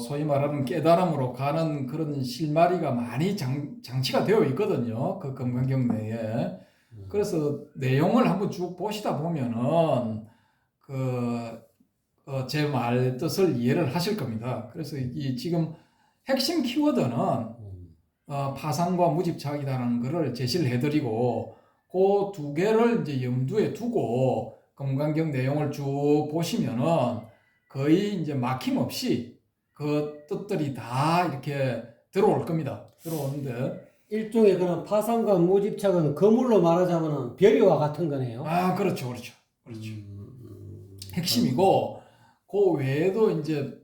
소위 말하는 깨달음으로 가는 그런 실마리가 많이 장치가 되어 있거든요. 그 금강경 내에. 그래서 내용을 한번 쭉 보시다 보면은 제 말 뜻을 이해를 하실 겁니다. 그래서 이 지금 핵심 키워드는 파상과 무집착이라는 것을 제시를 해드리고 그 두 개를 이제 염두에 두고 금강경 내용을 쭉 보시면은 거의 이제 막힘없이 그 뜻들이 다 이렇게 들어올 겁니다. 들어오는데 일종의 그런 파상과 무집착은 거물로 말하자면 별이와 같은 거네요. 그렇죠. 핵심이고 그 외에도 이제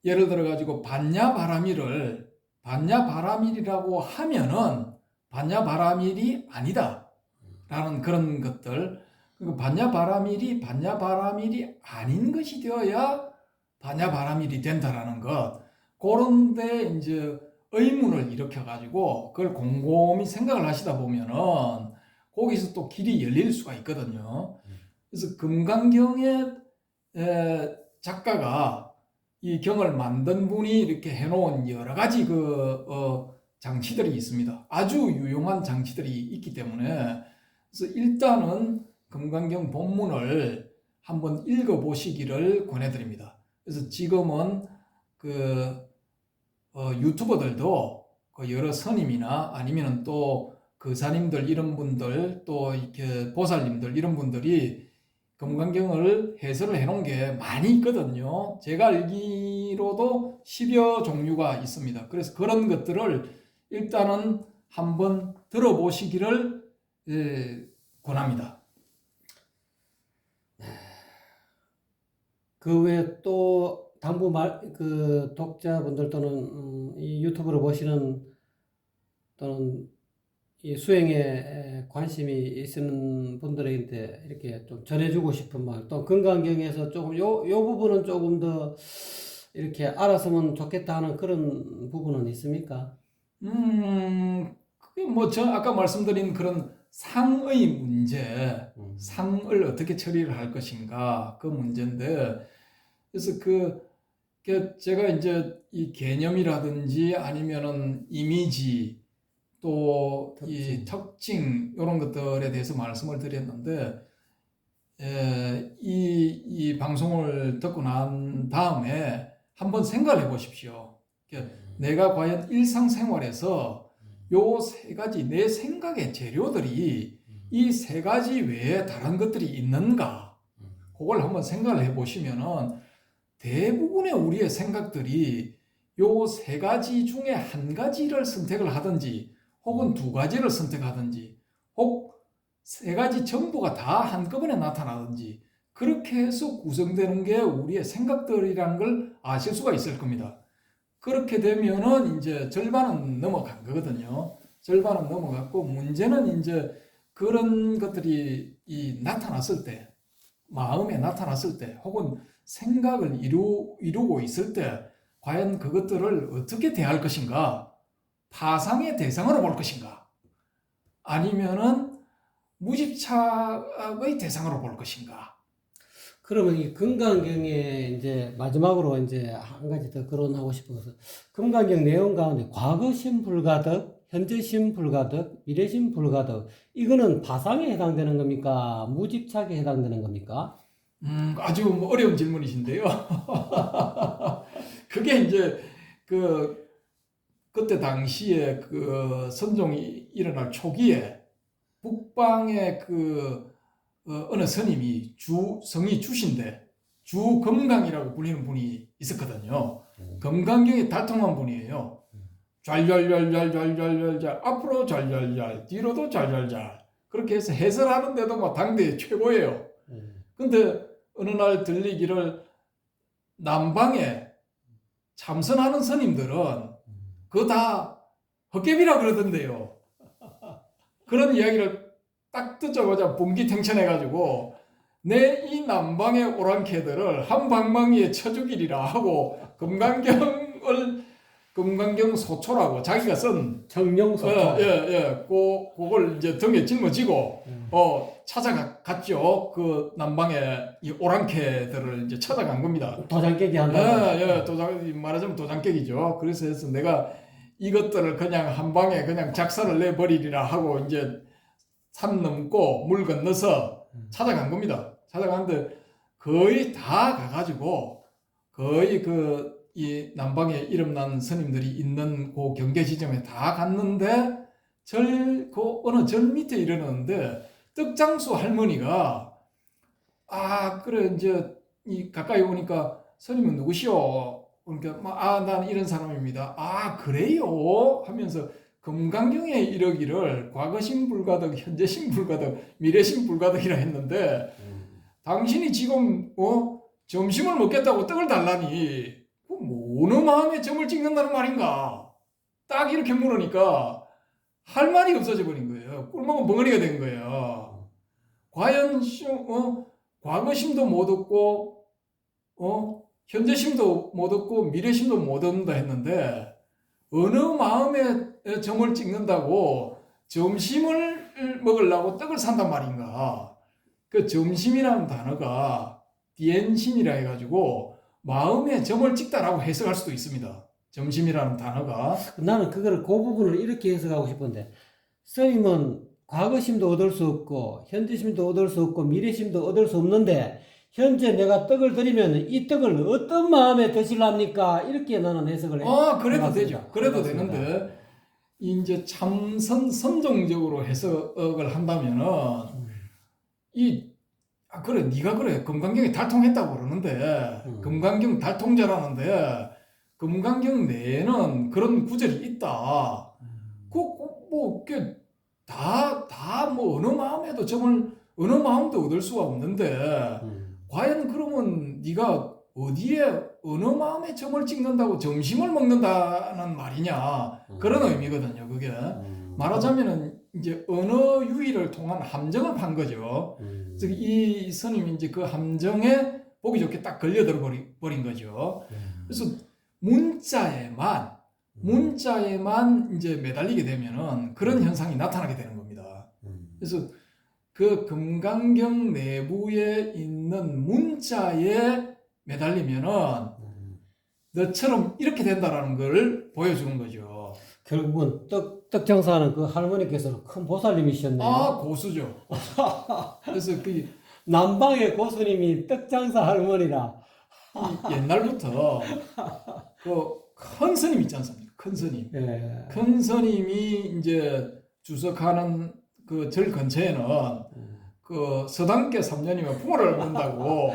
예를 들어 가지고 반야바라밀이라고 하면은 반야바라밀이 아니다라는 그런 것들. 그리고 반야바라밀이 아닌 것이 되어야 반야바라밀이 된다라는 것. 그런데 이제 의문을 일으켜 가지고 그걸 곰곰이 생각을 하시다 보면은 거기서 또 길이 열릴 수가 있거든요. 그래서 금강경의 작가가 이 경을 만든 분이 이렇게 해놓은 여러 가지 장치들이 있습니다. 아주 유용한 장치들이 있기 때문에 그래서 일단은 금강경 본문을 한번 읽어보시기를 권해드립니다. 그래서 지금은 유튜버들도 여러 스님이나 아니면 또 거사님들 이런 분들 또 이렇게 보살님들 이런 분들이 금강경을 해설을 해놓은 게 많이 있거든요. 제가 알기로도 10여 종류가 있습니다. 그래서 그런 것들을 일단은 한번 들어보시기를 권합니다. 그 외에 또 독자분들 또는 이 유튜브를 보시는 또는 이 수행에 관심이 있는 분들에게 이렇게 좀 전해주고 싶은 말, 또 건강경에서 조금 요 부분은 조금 더 이렇게 알았으면 좋겠다 하는 그런 부분은 있습니까? 그게 아까 말씀드린 그런 상의 문제, 상을 어떻게 처리를 할 것인가, 그 문제인데, 그래서 제가 이제 이 개념이라든지 아니면은 이미지, 또 이 특징, 이런 것들에 대해서 말씀을 드렸는데, 이 방송을 듣고 난 다음에 한번 생각을 해 보십시오. 내가 과연 일상생활에서 요 세 가지 내 생각의 재료들이 이 세 가지 외에 다른 것들이 있는가? 그걸 한번 생각을 해 보시면은 대부분의 우리의 생각들이 요 세 가지 중에 한 가지를 선택을 하든지 혹은 두 가지를 선택하든지 혹 세 가지 전부가 다 한꺼번에 나타나든지 그렇게 해서 구성되는 게 우리의 생각들이라는 걸 아실 수가 있을 겁니다. 그렇게 되면은 이제 절반은 넘어간 거거든요. 절반은 넘어갔고 문제는 이제 그런 것들이 나타났을 때, 마음에 나타났을 때, 혹은 생각을 이루고 있을 때 과연 그것들을 어떻게 대할 것인가? 파상의 대상으로 볼 것인가? 아니면은 무집착의 대상으로 볼 것인가? 그러면 이 금강경에 이제 마지막으로 이제 한 가지 더 거론하고 싶어서 금강경 내용 가운데 과거심 불가득, 현재심 불가득, 미래심 불가득 이거는 파상에 해당되는 겁니까? 무집착에 해당되는 겁니까? 아주 뭐 어려운 질문이신데요. 그게 이제 그때 당시에 그 선종이 일어날 초기에 북방의 어느 스님이 성이 주신데 주금강이라고 불리는 분이 있었거든요. 금강경에 달통한 분이에요. 잘잘잘잘잘잘잘 앞으로 잘잘잘 뒤로도 잘잘잘 그렇게 해서 해설하는데도 뭐 당대 최고예요. 근데 어느 날 들리기를 남방에 참선하는 스님들은 그거 다 헛개비라 그러던데요. 그런 이야기를 딱 듣자마자 분기탱천해가지고 내 이 남방의 오랑캐들을 한 방망이에 쳐죽이리라 하고 금강경 소초라고 자기가 쓴 정령소초. 그걸 이제 등에 짊어지고 찾아갔죠. 그 남방의 이 오랑캐들을 이제 찾아간 겁니다. 도장 깨기 한다. 말하자면 도장깨기죠. 그래서 내가 이것들을 그냥 한 방에 그냥 작사를 내버리리라 하고 이제 산 넘고 물 건너서 찾아간 겁니다. 찾아갔는데 거의 다 가가지고 거의 이 남방에 이름난 스님들이 있는 그 경계 지점에 다 갔는데 어느 절 밑에 이르는데 떡장수 할머니가 그래 이제 가까이 오니까 스님은 누구시오? 그러니까 난 이런 사람입니다. 그래요? 하면서 금강경에 이르기를 과거심 불가득, 현재심 불가득, 미래심 불가득이라 했는데 당신이 지금 점심을 먹겠다고 떡을 달라니 어느 마음에 점을 찍는다는 말인가? 딱 이렇게 물으니까 할 말이 없어져 버린 거예요. 꿀먹은 벙어리가 된 거예요. 과연 과거심도 못 얻고 현재심도 못 얻고 미래심도 못 얻는다 했는데 어느 마음에 점을 찍는다고 점심을 먹으려고 떡을 산단 말인가? 그 점심이라는 단어가 디엔심이라 해가지고 마음에 점을 찍다라고 해석할 수도 있습니다. 점심이라는 단어가. 나는 그거를 그 부분을 이렇게 해석하고 싶은데 스님은 과거심도 얻을 수 없고 현재심도 얻을 수 없고 미래심도 얻을 수 없는데 현재 내가 떡을 드리면 이 떡을 어떤 마음에 드실랍니까? 이렇게 나는 해석을 그래도 되죠. 그래도 해봤습니다. 되는데 이제 선정적으로 해석을 한다면은 그래 네가 그래 금강경에 달통했다고 그러는데 금강경 달통자라는데 금강경 내에는 그런 구절이 있다. 뭐 어느 마음에도 점을 어느 마음도 얻을 수가 없는데 과연 그러면 네가 어디에 어느 마음에 점을 찍는다고 점심을 먹는다는 말이냐 그런 의미거든요. 그게 말하자면은 이제 언어 유희를 통한 함정을 판 거죠. 즉 이 스님이 이제 그 함정에 보기 좋게 딱 걸려들어 버린 거죠. 그래서 문자에만 이제 매달리게 되면은 그런 현상이 나타나게 되는 겁니다. 그래서 그 금강경 내부에 있는 문자에 매달리면은 너처럼 이렇게 된다라는 걸 보여주는 거죠. 결국은 떡 장사하는 그 할머니께서는 큰 보살님이셨네요. 고수죠. 그래서 남방의 고수님이 떡 장사 할머니라. 옛날부터 큰 스님 있지 않습니까? 큰 스님. 예. 큰 스님이 이제 주석하는 그 절 근처에는 서당계 3년이면 풍어를 얻는다고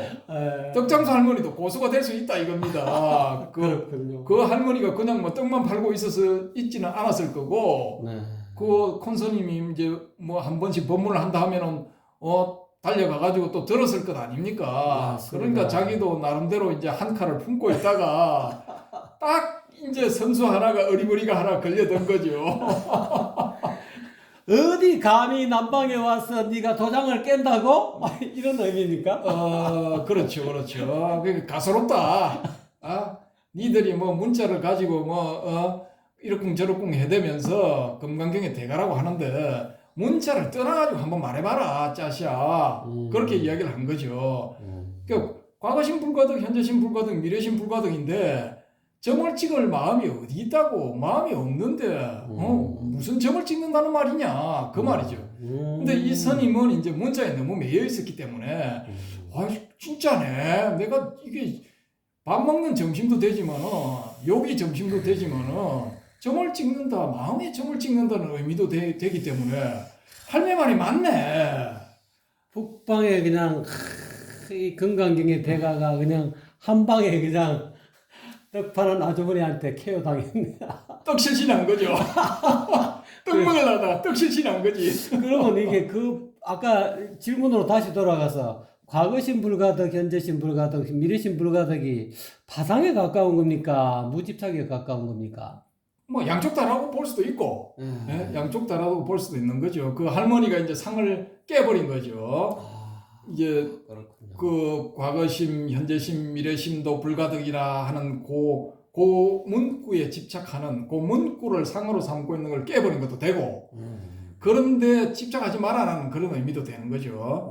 떡장수 할머니도 고수가 될 수 있다 이겁니다. 그 할머니가 그냥 뭐 떡만 팔고 있지는 않았을 거고 그 큰 스님이 이제 뭐 한 번씩 법문을 한다 하면은 달려가가지고 또 들었을 것 아닙니까? 그러니까 자기도 나름대로 이제 한 칼을 품고 있다가 딱 이제 선수 하나가 어리버리가 하나 걸려든 거죠. 어디 감히 남방에 와서 네가 도장을 깬다고? 이런 의미입니까? 그렇죠. 그러니까 가소롭다. 니들이 뭐 문자를 가지고 이러쿵저러쿵 해대면서 금강경에 대가라고 하는데 문자를 떠나가지고 한번 말해봐라 짜샤. 그렇게 이야기를 한 거죠. 그러니까 과거신 불가득, 현재신 불가득, 미래신 불가득인데 점을 찍을 마음이 어디 있다고. 마음이 없는데 무슨 점을 찍는다는 말이냐 그 말이죠. 근데 이 스님은 이제 문자에 너무 매여 있었기 때문에 아 진짜네. 내가 이게 밥 먹는 점심도 되지만은 여기 점심도 되지만은 점을 찍는다, 마음에 점을 찍는다는 의미도 되기 때문에 할매 말이 맞네. 북방에 그냥 이 건강경의 대가가 그냥 한 방에 그냥 떡 파는 아주머니한테 케어 당했네. 떡 실신한 거죠. 떡 먹으려다 떡 실신한 거지. 그러면 이게 그 아까 질문으로 다시 돌아가서 과거신 불가득, 현재신 불가득, 미래신 불가득이 파상에 가까운 겁니까? 무집착에 가까운 겁니까? 뭐 양쪽 다라고 볼 수도 있고, 예? 양쪽 다라고 볼 수도 있는 거죠. 그 할머니가 이제 상을 깨버린 거죠. 이제 그렇군요. 그 과거심, 현재심, 미래심도 불가득이라 하는 그 문구에 집착하는 그 문구를 상으로 삼고 있는 걸 깨버린 것도 되고, 그런데 집착하지 말아라는 그런 의미도 되는 거죠.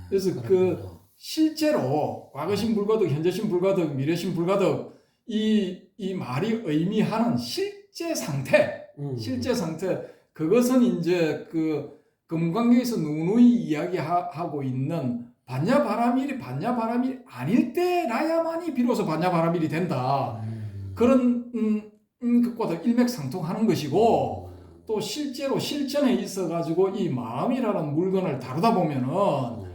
그래서 그 실제로 과거심 불가득, 현재심 불가득, 미래심 불가득 이 말이 의미하는 실제 상태, 실제 상태 그것은 이제 그 금강경에서 누누이 이야기하고 있는 반야바라밀이 반야바라밀이 아닐 때라야만이 비로소 반야바라밀이 된다. 그런 것과도 일맥상통하는 것이고 또 실제로 실전에 있어 가지고 이 마음이라는 물건을 다루다 보면은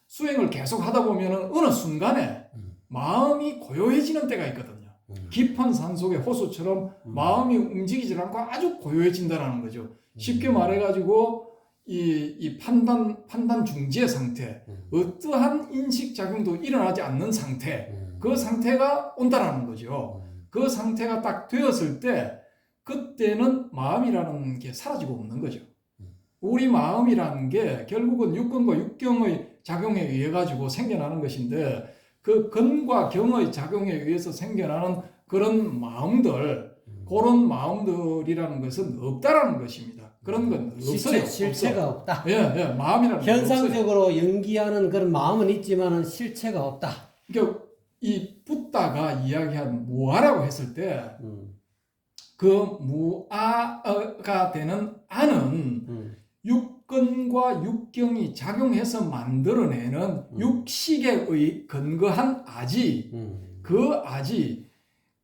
수행을 계속 하다 보면은 어느 순간에 마음이 고요해지는 때가 있거든요. 깊은 산속의 호수처럼 마음이 움직이지 않고 아주 고요해진다는 거죠. 쉽게 말해가지고 이 판단 중지의 상태, 어떠한 인식 작용도 일어나지 않는 상태, 그 상태가 온다라는 거죠. 그 상태가 딱 되었을 때 그때는 마음이라는 게 사라지고 없는 거죠. 우리 마음이라는 게 결국은 육根과 육경의 작용에 의해 가지고 생겨나는 것인데 그 근과 경의 작용에 의해서 생겨나는 그런 마음들, 그런 마음들이라는 것은 없다라는 것입니다. 그런 건 없어요. 실체가 없다. 예, 마음이라는 건 현상적으로 없어요. 연기하는 그런 마음은 있지만은 실체가 없다. 그러니까 이 붓다가 이야기한 무아라고 했을 때 그 무아가 되는 아는 육根과 육경이 작용해서 만들어내는 육식에 근거한 아지, 그 아지,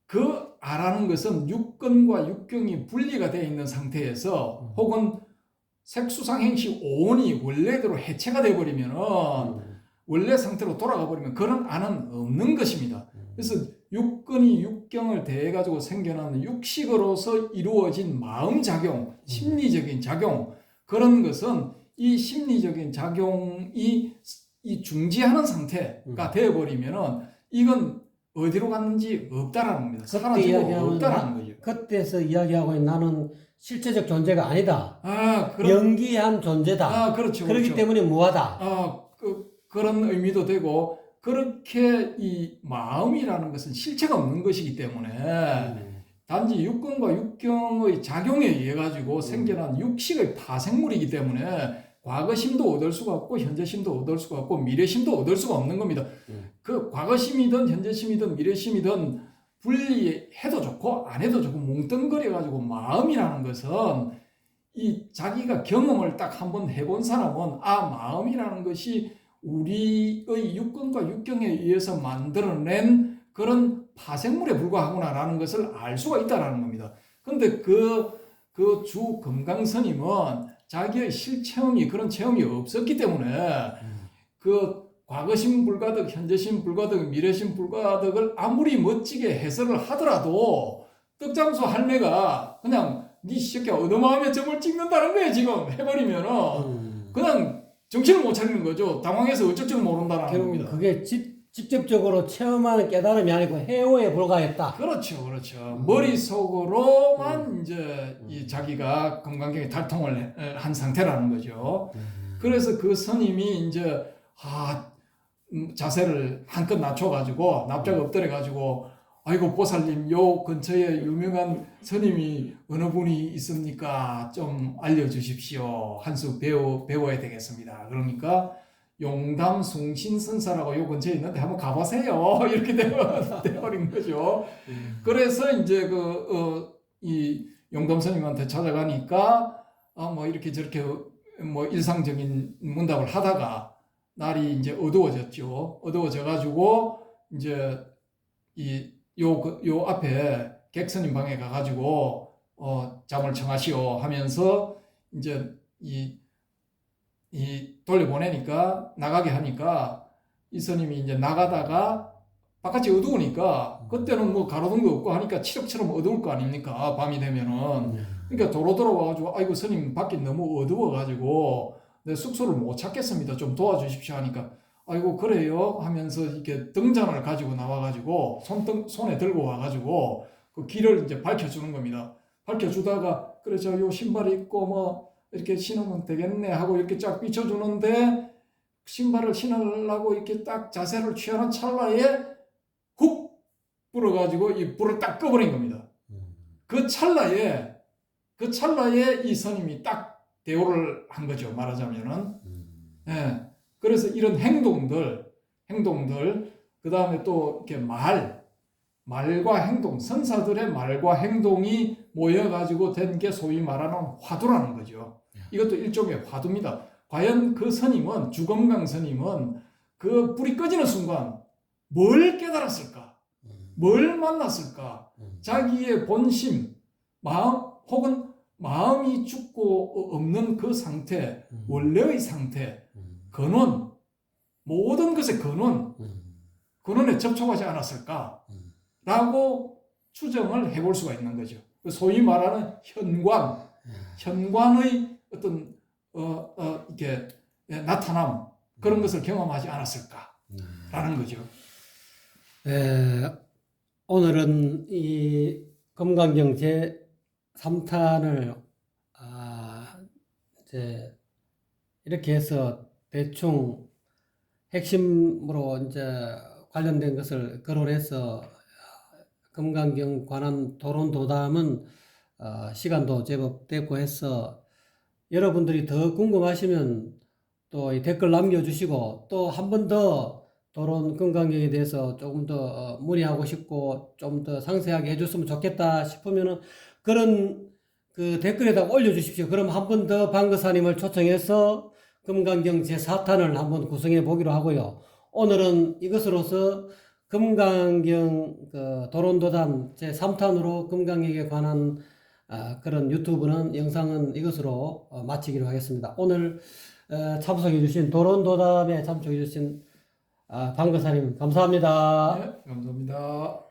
그 아라는 것은 육根과 육경이 분리가 되어 있는 상태에서 혹은 색수상행시 오온이 원래대로 해체가 되어버리면 원래 상태로 돌아가 버리면 그런 아는 없는 것입니다. 그래서 육根이 육경을 대해 가지고 생겨나는 육식으로서 이루어진 마음 작용, 심리적인 작용, 그런 것은 이 심리적인 작용이 이 중지하는 상태가 되어버리면은 이건 어디로 갔는지 없다라는 겁니다. 사라지고 없다라는 거죠. 그때서 이야기하고 있는 나는 실체적 존재가 아니다. 그럼, 연기한 존재다. 그렇죠. 그렇기 때문에 무하다. 그런 의미도 되고 그렇게 이 마음이라는 것은 실체가 없는 것이기 때문에 단지 육根과 육경의 작용에 의해 가지고 생겨난 육식의 파생물이기 때문에 과거심도 얻을 수가 없고 현재심도 얻을 수가 없고 미래심도 얻을 수가 없는 겁니다. 그 과거심이든 현재심이든 미래심이든 분리해도 좋고 안 해도 좋고 뭉뚱거려 가지고 마음이라는 것은 이 자기가 경험을 딱 한번 해본 사람은 마음이라는 것이 우리의 육根과 육경에 의해서 만들어낸 그런 파생물에 불과하구나라는 것을 알 수가 있다라는 겁니다. 그런데 그 주 금강스님은 자기의 실체험이 그런 체험이 없었기 때문에 그 과거심 불가득, 현재심 불가득, 미래심 불가득을 아무리 멋지게 해설을 하더라도 떡장수 할매가 그냥 네 새끼야 어느 마음에 점을 찍는다는 거예요. 지금 해버리면은 그냥 정신을 못 차리는 거죠. 당황해서 어쩔 줄 모른다는 겁니다. 그게 직접적으로 체험하는 깨달음이 아니고 해오에 불과했다. 그렇죠. 머릿속으로만 이제 이 자기가 금강경에 달통을 한 상태라는 거죠. 그래서 그 스님이 이제 자세를 한껏 낮춰가지고 납작 엎드려가지고 아이고 보살님 요 근처에 유명한 스님이 어느 분이 있습니까? 좀 알려주십시오. 한 수 배워야 되겠습니다. 그러니까 용담 숭신선사라고 요 근처에 있는데 한번 가보세요. 이렇게 되어버린 거죠. 그래서 이제 이 용담 스님한테 찾아가니까 뭐 이렇게 저렇게 뭐 일상적인 문답을 하다가 날이 이제 어두워졌죠. 어두워져 가지고 이제 요 앞에 객스님 방에 가가지고 잠을 청하시오 하면서 이제 이 돌려보내니까 나가게 하니까 이 스님이 이제 나가다가 바깥이 어두우니까 그때는 뭐 가로등도 없고 하니까 칠흑처럼 어두울 거 아닙니까? 밤이 되면은. 그러니까 도로 들어와가지고 아이고 스님 밖이 너무 어두워가지고 내 숙소를 못 찾겠습니다. 좀 도와주십시오 하니까 아이고 그래요 하면서 이렇게 등잔을 가지고 나와가지고 손에 들고 와가지고 그 길을 이제 밝혀주는 겁니다. 밝혀주다가 그래 저 요 신발 입고 뭐 이렇게 신으면 되겠네 하고 이렇게 쫙 비춰주는데 신발을 신으려고 이렇게 딱 자세를 취하는 찰나에 훅 불어가지고 이 불을 딱 꺼버린 겁니다. 그 찰나에 이 스님이 딱 대오를 한 거죠. 말하자면은. 예. 그래서 이런 행동들, 그 다음에 또 이렇게 말과 행동, 선사들의 말과 행동이 모여가지고 된 게 소위 말하는 화두라는 거죠. 이것도 일종의 화두입니다. 과연 그 스님은, 주검강 스님은 그 불이 꺼지는 순간 뭘 깨달았을까? 뭘 만났을까? 자기의 본심, 마음, 혹은 마음이 죽고 없는 그 상태, 원래의 상태, 근원, 모든 것의 근원에 접촉하지 않았을까? 라고 추정을 해볼 수가 있는 거죠. 소위 말하는 현관의 어떤, 이렇게 나타남, 그런 것을 경험하지 않았을까? 라는 거죠. 오늘은 이 금강경 제 3탄을 이제 이렇게 해서 대충 핵심으로 이제 관련된 것을 거론해서 금강경 관한 토론 도담은 시간도 제법 됐고 해서 여러분들이 더 궁금하시면 또 이 댓글 남겨주시고 또 한 번 더 토론 금강경에 대해서 조금 더 문의하고 싶고 좀 더 상세하게 해줬으면 좋겠다 싶으면은 그런 그 댓글에다 올려주십시오. 그럼 한 번 더 방거사님을 초청해서 금강경 제4탄을 한번 구성해 보기로 하고요. 오늘은 이것으로서 금강경 그 도론도담 제3탄으로 금강경에 관한 그런 유튜브는 영상은 이것으로 마치기로 하겠습니다. 오늘 참석해 주신 도론도담에 참석해 주신 방거사님 감사합니다. 네, 감사합니다.